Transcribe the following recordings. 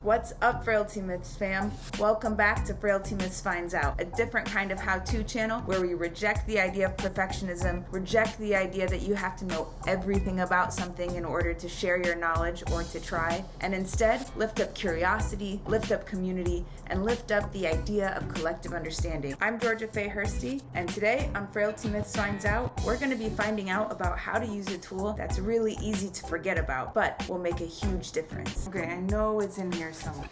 What's up, Frailty Myths fam? Welcome back to Frailty Myths Finds Out, a different kind of how-to channel where we reject the idea of perfectionism, reject the idea that you have to know everything about something in order to share your knowledge or to try, and instead lift up curiosity, lift up community, and lift up the idea of collective understanding. I'm Georgia Faye Hursty, and today on Frailty Myths Finds Out, we're going to be finding out about how to use a tool that's really easy to forget about, but will make a huge difference. Okay, I know it's in here somewhere.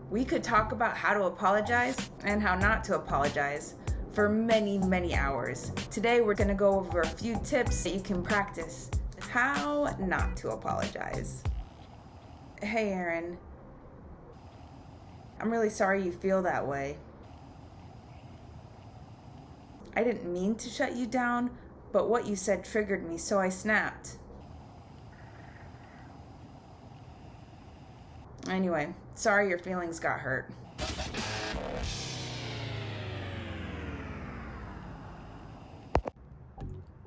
We could talk about how to apologize and how not to apologize for many hours. Today we're going to go over a few tips that you can practice how not to apologize. Hey Aaron, I'm really sorry you feel that way. I didn't mean to shut you down, but what you said triggered me, so I snapped. Anyway, sorry your feelings got hurt.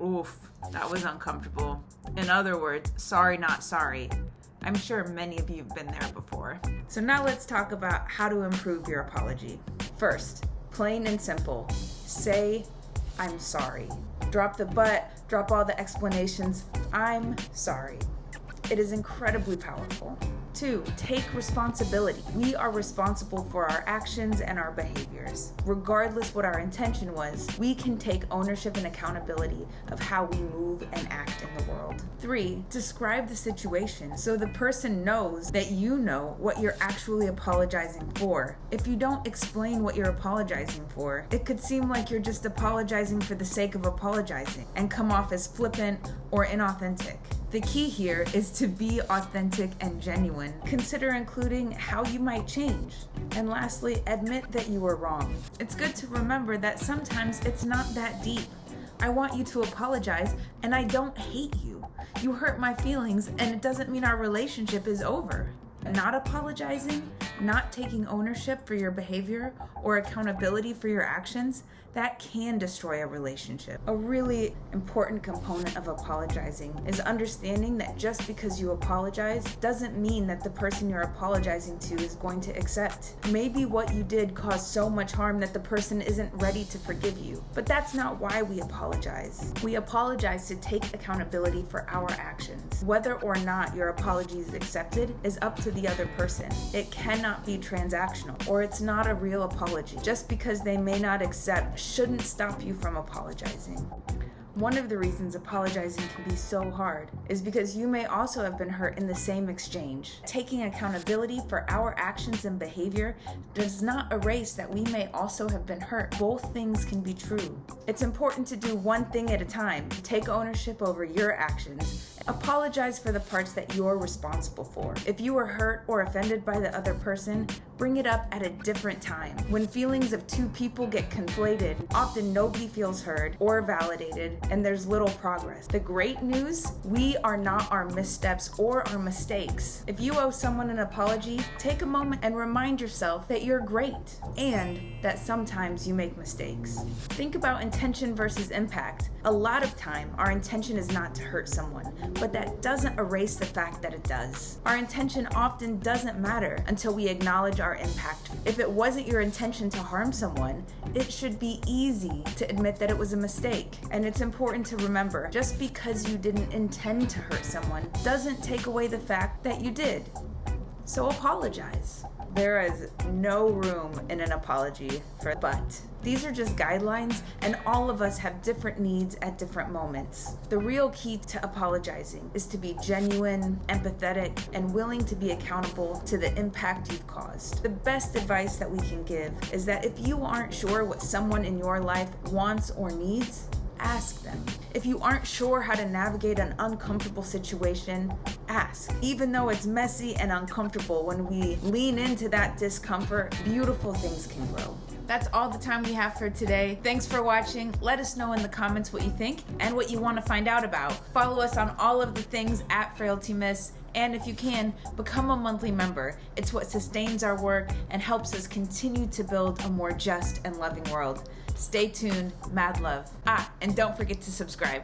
Oof, that was uncomfortable. In other words, sorry, not sorry. I'm sure many of you have been there before. So now let's talk about how to improve your apology. First, plain and simple, say, I'm sorry. Drop the but, drop all the explanations. I'm sorry. It is incredibly powerful. 2, take responsibility. We are responsible for our actions and our behaviors. Regardless what our intention was, we can take ownership and accountability of how we move and act in the world. 3, describe the situation so the person knows that you know what you're actually apologizing for. If you don't explain what you're apologizing for, it could seem like you're just apologizing for the sake of apologizing and come off as flippant or inauthentic. The key here is to be authentic and genuine. Consider including how you might change. And lastly, admit that you were wrong. It's good to remember that sometimes it's not that deep. I want you to apologize, and I don't hate you. You hurt my feelings, and it doesn't mean our relationship is over. Not apologizing, not taking ownership for your behavior or accountability for your actions, that can destroy a relationship. A really important component of apologizing is understanding that just because you apologize doesn't mean that the person you're apologizing to is going to accept. Maybe what you did caused so much harm that the person isn't ready to forgive you, but that's not why we apologize. We apologize to take accountability for our actions. Whether or not your apology is accepted is up to the other person. It cannot be transactional, or it's not a real apology. Just because they may not accept shouldn't stop you from apologizing. One of the reasons apologizing can be so hard is because you may also have been hurt in the same exchange. Taking accountability for our actions and behavior does not erase that we may also have been hurt. Both things can be true. It's important to do one thing at a time. Take ownership over your actions. Apologize for the parts that you're responsible for. If you were hurt or offended by the other person, bring it up at a different time. When feelings of two people get conflated, often nobody feels heard or validated, and there's little progress. The great news, we are not our missteps or our mistakes. If you owe someone an apology, take a moment and remind yourself that you're great and that sometimes you make mistakes. Think about intention versus impact. A lot of time, our intention is not to hurt someone, but that doesn't erase the fact that it does. Our intention often doesn't matter until we acknowledge our impact. If it wasn't your intention to harm someone, it should be easy to admit that it was a mistake. And it's important to remember, just because you didn't intend to hurt someone doesn't take away the fact that you did. So apologize. There is no room in an apology for but. These are just guidelines, and all of us have different needs at different moments. The real key to apologizing is to be genuine, empathetic, and willing to be accountable to the impact you've caused. The best advice that we can give is that if you aren't sure what someone in your life wants or needs, ask them. If you aren't sure how to navigate an uncomfortable situation, ask. Even though it's messy and uncomfortable, when we lean into that discomfort, beautiful things can grow. That's all the time we have for today. Thanks for watching. Let us know in the comments what you think and what you want to find out about. Follow us on all of the things at Frailty Myths, and if you can, become a monthly member. It's what sustains our work and helps us continue to build a more just and loving world. Stay tuned. Mad love. And don't forget to subscribe.